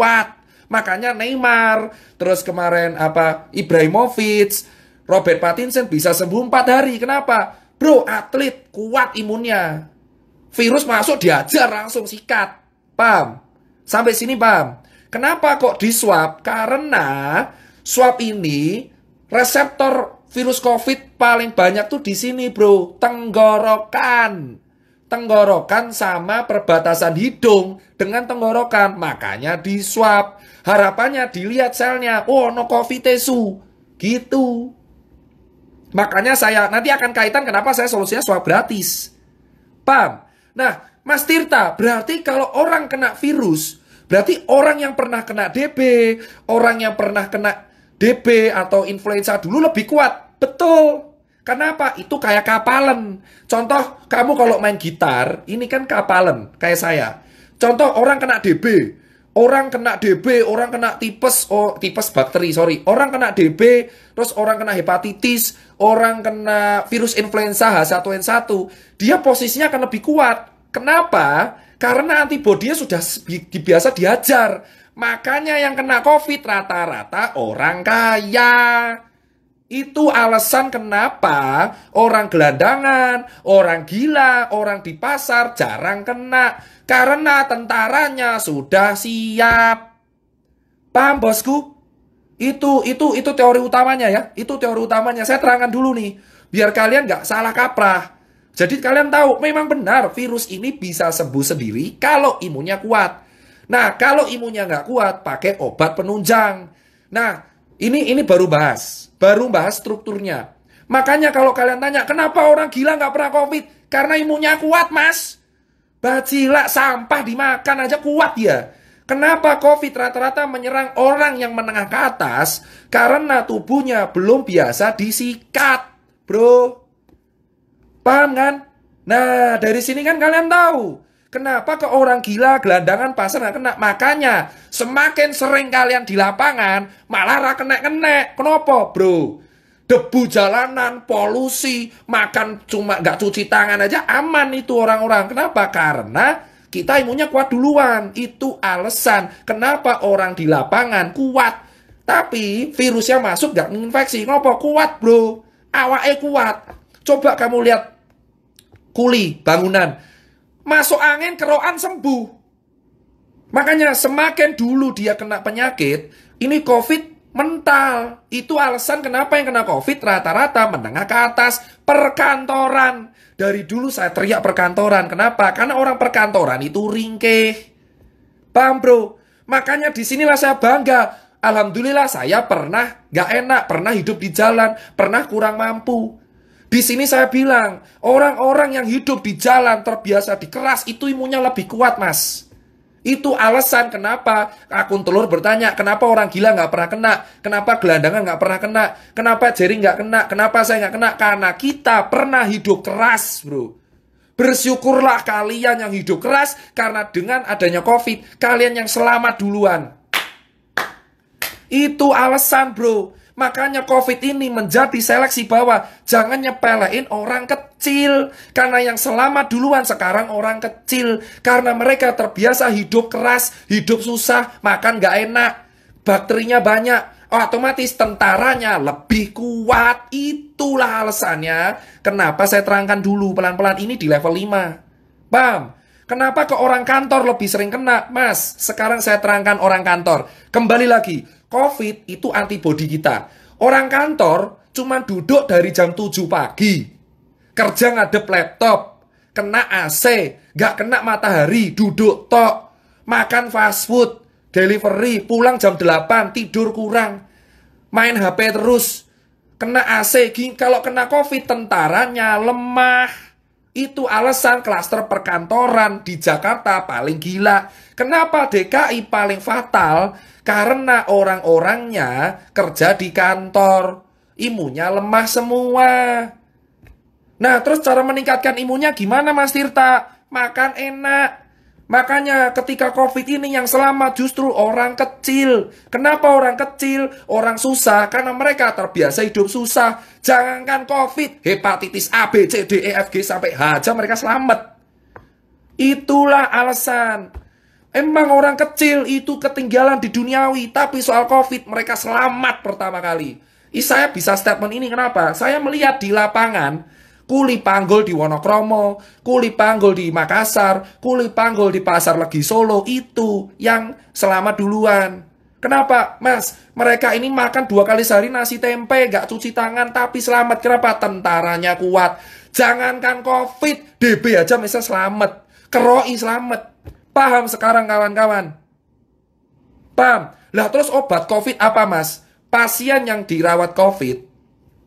kuat. Makanya Neymar, terus kemarin Ibrahimovic, Robert Pattinson bisa sembuh 4 hari. Kenapa? Bro, atlet kuat imunnya. Virus masuk diajar langsung sikat. Paham? Sampai sini paham? Kenapa kok di swab? Karena swab ini reseptor virus COVID paling banyak tuh di sini, bro. Tenggorokan. Tenggorokan sama perbatasan hidung dengan tenggorokan. Makanya di swab. Harapannya dilihat selnya. Oh, no COVID su. Gitu. Makanya saya nanti akan kaitan kenapa saya solusinya swab gratis. Paham? Nah, Mas Tirta, berarti kalau orang kena virus, berarti orang yang pernah kena DB, orang yang pernah kena DB atau influenza dulu lebih kuat. Betul. Kenapa? Itu kayak kapalan. Contoh, kamu kalau main gitar, ini kan kapalan, kayak saya. Contoh, orang kena DB, orang kena DB, orang kena tipes, tipes bakteri, sorry. Orang kena DB, terus orang kena hepatitis, orang kena virus influenza H1N1, dia posisinya akan lebih kuat. Kenapa? Karena antibodinya sudah biasa diajar. Makanya yang kena COVID rata-rata orang kaya. Itu alasan kenapa orang gelandangan, orang gila, orang di pasar jarang kena. Karena tentaranya sudah siap. Paham bosku? Itu teori utamanya ya. Itu teori utamanya. Saya terangkan dulu nih. Biar kalian nggak salah kaprah. Jadi kalian tahu, memang benar virus ini bisa sembuh sendiri kalau imunnya kuat. Nah, kalau imunnya nggak kuat, pakai obat penunjang. Nah, ini baru bahas strukturnya. Makanya kalau kalian tanya, kenapa orang gila nggak pernah COVID? Karena imunnya kuat, mas. Bacila sampah dimakan aja kuat ya. Kenapa COVID rata-rata menyerang orang yang menengah ke atas? Karena tubuhnya belum biasa disikat, bro. Paham kan? Nah, dari sini kan kalian tahu kenapa ke orang gila, gelandangan, pasar nggak kena. Makanya semakin sering kalian di lapangan, malah kena. Kenapa, bro? Debu jalanan, polusi, makan cuma nggak cuci tangan aja aman itu orang-orang. Kenapa? Karena kita imunnya kuat duluan. Itu alasan kenapa orang di lapangan kuat. Tapi virusnya masuk nggak menginfeksi. Kenapa? Kuat, bro. Awake kuat. Coba kamu lihat kuli bangunan, masuk angin keroan sembuh. Makanya semakin dulu dia kena penyakit, ini COVID mental. Itu alasan kenapa yang kena COVID rata-rata menengah ke atas, perkantoran. Dari dulu saya teriak perkantoran. Kenapa? Karena orang perkantoran itu ringkih. Paham, bro? Makanya disinilah saya bangga. Alhamdulillah saya pernah gak enak, pernah hidup di jalan, pernah kurang mampu. Di sini saya bilang, orang-orang yang hidup di jalan terbiasa dikeras, itu imunnya lebih kuat, mas. Itu alasan kenapa akun telur bertanya, kenapa orang gila nggak pernah kena, kenapa gelandangan nggak pernah kena, kenapa Jerry nggak kena, kenapa saya nggak kena, karena kita pernah hidup keras, bro. Bersyukurlah kalian yang hidup keras, karena dengan adanya COVID, kalian yang selamat duluan. Itu alasan, bro. Makanya COVID ini menjadi seleksi bawah. Jangan nyepelein orang kecil. Karena yang selamat duluan sekarang orang kecil. Karena mereka terbiasa hidup keras, hidup susah, makan gak enak. Bakterinya banyak. Otomatis tentaranya lebih kuat. Itulah alasannya. Kenapa saya terangkan dulu pelan-pelan ini di level 5. Paham? Kenapa ke orang kantor lebih sering kena? Mas, sekarang saya terangkan orang kantor. Kembali lagi. COVID itu antibodi kita. Orang kantor cuma duduk dari jam 7 pagi. Kerja ngadep laptop. Kena AC. Gak kena matahari. Duduk tok. Makan fast food. Delivery. Pulang jam 8. Tidur kurang. Main HP terus. Kena AC. Kalau kena COVID tentaranya lemah. Itu alasan klaster perkantoran di Jakarta paling gila. Kenapa DKI paling fatal? Karena orang-orangnya kerja di kantor. Imunnya lemah semua. Nah, terus cara meningkatkan imunnya gimana, Mas Tirta? Makan enak. Makanya ketika COVID ini yang selamat justru orang kecil. Kenapa orang kecil? Orang susah. Karena mereka terbiasa hidup susah. Jangankan COVID, hepatitis A, B, C, D, E, F, G sampai H aja mereka selamat. Itulah alasan. Emang orang kecil itu ketinggalan di duniawi, tapi soal COVID mereka selamat pertama kali. Saya bisa statement ini kenapa? Saya melihat di lapangan, kuli panggul di Wonokromo, kuli panggul di Makassar, kuli panggul di Pasar Legi Solo, itu yang selamat duluan. Kenapa? Mas, mereka ini makan 2 kali sehari nasi tempe, gak cuci tangan, tapi selamat. Kenapa? Tentaranya kuat. Jangankan COVID, DB aja bisa selamat. Keroi selamat. Paham sekarang kawan-kawan? Paham? Lah terus obat COVID apa, Mas? Pasien yang dirawat COVID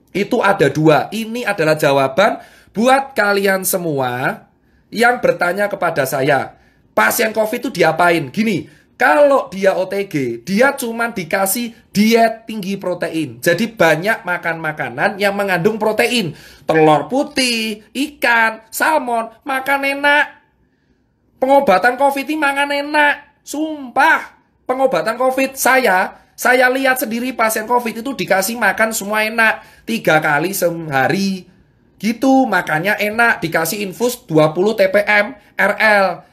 itu ada 2. Ini adalah jawaban buat kalian semua yang bertanya kepada saya. Pasien COVID itu diapain? Gini, kalau dia OTG, dia cuma dikasih diet tinggi protein. Jadi banyak makan makanan yang mengandung protein. Telur putih, ikan, salmon, makan enak. Pengobatan COVID ini mangan enak. Sumpah. Pengobatan COVID saya lihat sendiri pasien COVID itu dikasih makan semua enak. 3 kali sehari. Gitu, makannya enak. Dikasih infus 20 TPM RL.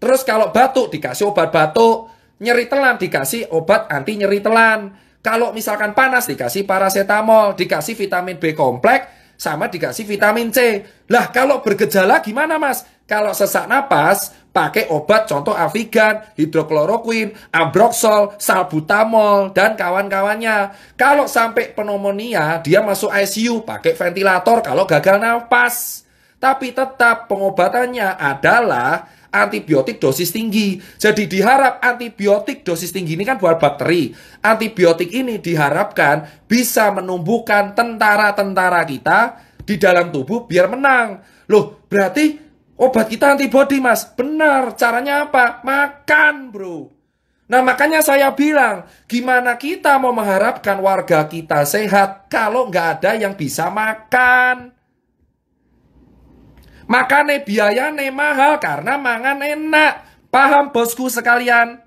Terus kalau batuk dikasih obat batuk. Nyeri telan dikasih obat anti nyeri telan. Kalau misalkan panas dikasih paracetamol. Dikasih vitamin B kompleks. Sama dikasih vitamin C. Lah kalau bergejala gimana, Mas? Kalau sesak napas, pakai obat contoh Avigan, hidrokloroquine, ambroxol, salbutamol, dan kawan-kawannya. Kalau sampai pneumonia, dia masuk ICU, pakai ventilator kalau gagal nafas. Tapi tetap pengobatannya adalah antibiotik dosis tinggi. Jadi diharap antibiotik dosis tinggi ini kan buat bakteri. Antibiotik ini diharapkan bisa menumbuhkan tentara-tentara kita di dalam tubuh biar menang. Loh, berarti obat kita antibody, Mas. Benar, caranya apa? Makan, bro. Nah, makanya saya bilang, gimana kita mau mengharapkan warga kita sehat kalau nggak ada yang bisa makan? Makanya biayanya mahal karena mangan enak. Paham, bosku sekalian?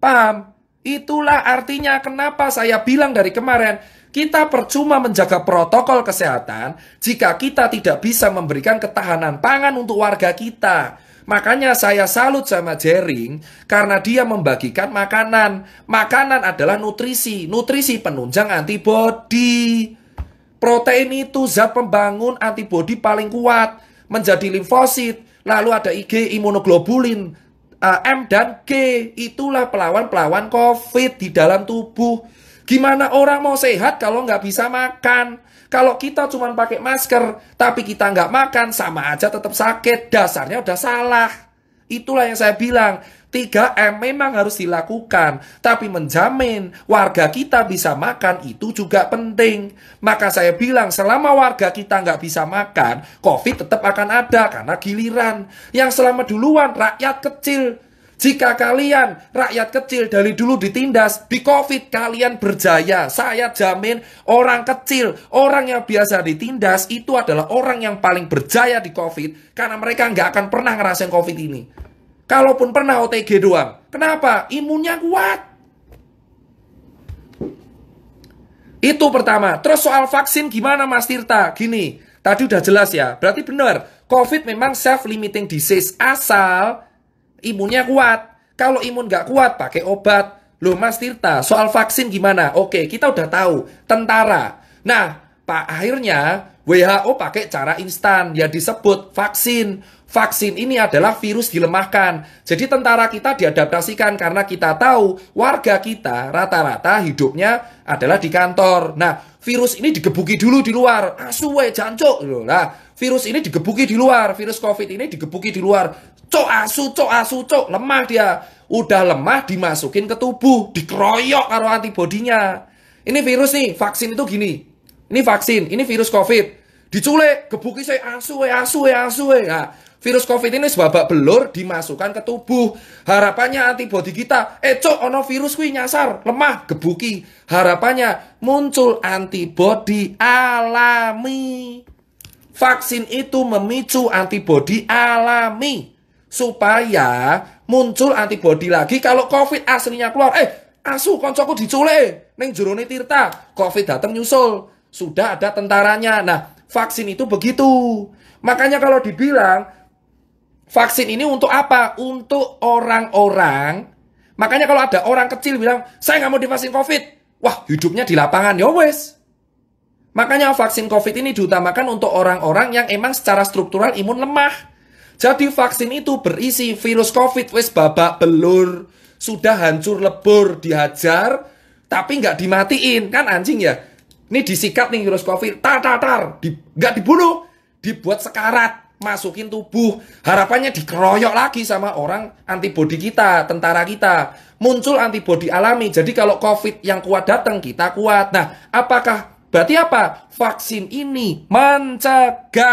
Paham? Itulah artinya kenapa saya bilang dari kemarin, kita percuma menjaga protokol kesehatan jika kita tidak bisa memberikan ketahanan pangan untuk warga kita. Makanya saya salut sama Jering karena dia membagikan makanan. Makanan adalah nutrisi, nutrisi penunjang antibodi. Protein itu zat pembangun antibodi paling kuat. Menjadi limfosit, lalu ada IG, imunoglobulin, M dan G, itulah pelawan-pelawan COVID di dalam tubuh. Gimana orang mau sehat kalau nggak bisa makan? Kalau kita cuma pakai masker, tapi kita nggak makan, sama aja tetap sakit. Dasarnya udah salah. Itulah yang saya bilang, 3M memang harus dilakukan, tapi menjamin warga kita bisa makan itu juga penting. Maka saya bilang selama warga kita nggak bisa makan, COVID tetap akan ada karena giliran. Yang selamat duluan rakyat kecil. Jika kalian rakyat kecil dari dulu ditindas, di COVID kalian berjaya. Saya jamin orang kecil, orang yang biasa ditindas itu adalah orang yang paling berjaya di COVID karena mereka nggak akan pernah ngerasain COVID ini. Kalaupun pernah OTG doang. Kenapa? Imunnya kuat. Itu pertama. Terus soal vaksin gimana, Mas Tirta? Gini, tadi udah jelas ya. Berarti benar, COVID memang self-limiting disease asal imunnya kuat. Kalau imun nggak kuat, pakai obat. Loh, Mas Tirta, soal vaksin gimana? Oke, kita udah tahu. Tentara. Nah, akhirnya WHO pakai cara instan yang disebut vaksin. Vaksin ini adalah virus dilemahkan. Jadi tentara kita diadaptasikan karena kita tahu warga kita rata-rata hidupnya adalah di kantor. Nah, virus ini digebuki dulu di luar. Asuwe jancuk. Nah, virus ini digebuki di luar. Virus COVID ini digebuki di luar. Cok asu, cok. Lemah dia. Udah lemah dimasukin ke tubuh. Dikeroyok karo antibodinya. Ini virus nih, vaksin itu gini. Ini vaksin, ini virus COVID. Diculik, gebuki saya asu. Nah, virus COVID ini sebabak belur dimasukkan ke tubuh. Harapannya antibodi kita, cok, ono virus kuwi nyasar, lemah, gebuki. Harapannya muncul antibodi alami. Vaksin itu memicu antibodi alami supaya muncul antibodi lagi kalau COVID aslinya keluar. Asu koncoku diculik, ning jerone Tirta, COVID datang nyusul. Sudah ada tentaranya. Nah, vaksin itu begitu. Makanya kalau dibilang Vaksin ini untuk apa? Untuk orang-orang. Makanya kalau ada orang kecil bilang, saya nggak mau divaksin COVID. Wah, hidupnya di lapangan. Ya wes. Makanya vaksin COVID ini diutamakan untuk orang-orang yang emang secara struktural imun lemah. Jadi vaksin itu berisi virus COVID, wes babak belur. Sudah hancur lebur, dihajar, tapi nggak dimatiin. Kan anjing ya. Ini disikat nih virus COVID. Nggak dibunuh. Dibuat sekarat. Masukin tubuh, harapannya dikeroyok lagi sama orang antibodi kita, tentara kita. Muncul antibodi alami, jadi kalau COVID yang kuat datang, kita kuat. Nah, berarti apa? Vaksin ini mencegah.